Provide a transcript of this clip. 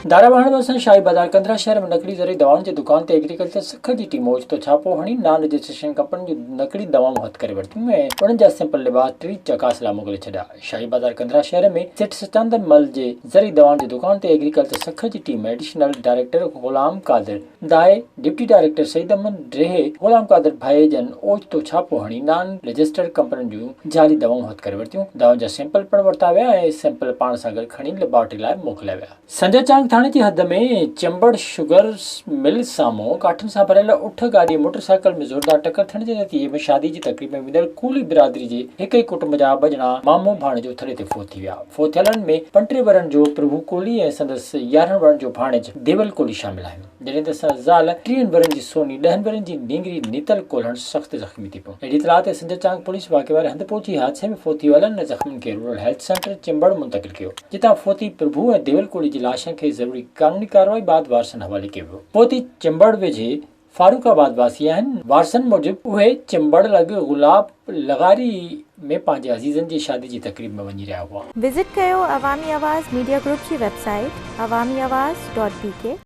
धारावाड़ में शाही बाजार कंदरा शहर में नकली ज़रिए दवाउनि जी दुकान ते एग्रीकल्चर सखर जी टीम ओचितो छापो हणी नॉन रजिस्ट्रेशन कंपनी जूं नकली दवाऊं हथ करे वरितियूं ऐं उन्हनि जा सैंपल लेबोरेटरी चकास लाइ मोकिले छॾिया। शाही बाजार कंदरा शहर में सेठ सचंदर मल जे ज़रिए दवाउनि जी दुकान ते एग्रीकल्चर सखर जी team additional director Ghulam Qadir दाए डिप्टी डायरेक्टर सईद अहमद रेहे गुलाम कादिर भाई जन ओचितो छापो हणी नॉन रजिस्टर्ड कंपनी जूं जाली दवाऊं हथ करे वरितियूं। दवाउनि जा सैंपल पिणु वरिता विया ऐं सैंपल पाण सां गॾु खणी लेबोरेटरी लाइ मोकिलिया विया। संजय चांग थाणे जी हद में चंबड़ शुगर मिल साम्हूं काठियुनि सां भरियल उठ गाॾी मोटरसाइकिल में ज़ोरदार टकर थियण जे नतीजे में शादी जी तकरीब में विंदड़ कूली बिरादरी जे हिक ई कुटुंब जा ॿ ॼणा मामो भाणेजो थड़े ते फोत थी विया। फोत थियलनि में 35 वरनि जो प्रभु कोहली ऐं संदसि 11 वरनि जो भाणेज देवल कोहली शामिल आहिनि, जॾहिं त संदसि ज़ाल 30 वरनि जी सोनी 10 वरनि जी नींगरी नीतल कोल्हण सख़्त ज़ख़्मी थी पियो। अहिड़ी इतलाह ते संजय चांग पुलिस वाक़े वारे हंधि पहुची हादसे में फोत थी वियलनि ज़ख़्मियुनि खे रूरल हेल्थ सेंटर चिंबड़ मुंतक़िल कयो, जितां फोती प्रभु ऐं देवल कोहली जी लाशनि खे ज़रूरी कानूनी कार्रवाई बाद वारसनि हवाले कयो वियो। पोती चिंबड़ वेझे फारूकाबाद वासी आहिनि। वारसनि मूजिबि उहे चिंबड़ लॻ गुलाब लॻारी में पंहिंजे अज़ीज़नि जी शादी जी तकरीब में वञी रहिया हुआ। विज़िट कयो अवामी आवाज़ मीडिया ग्रुप जी वेबसाइट awamiawaz.pk।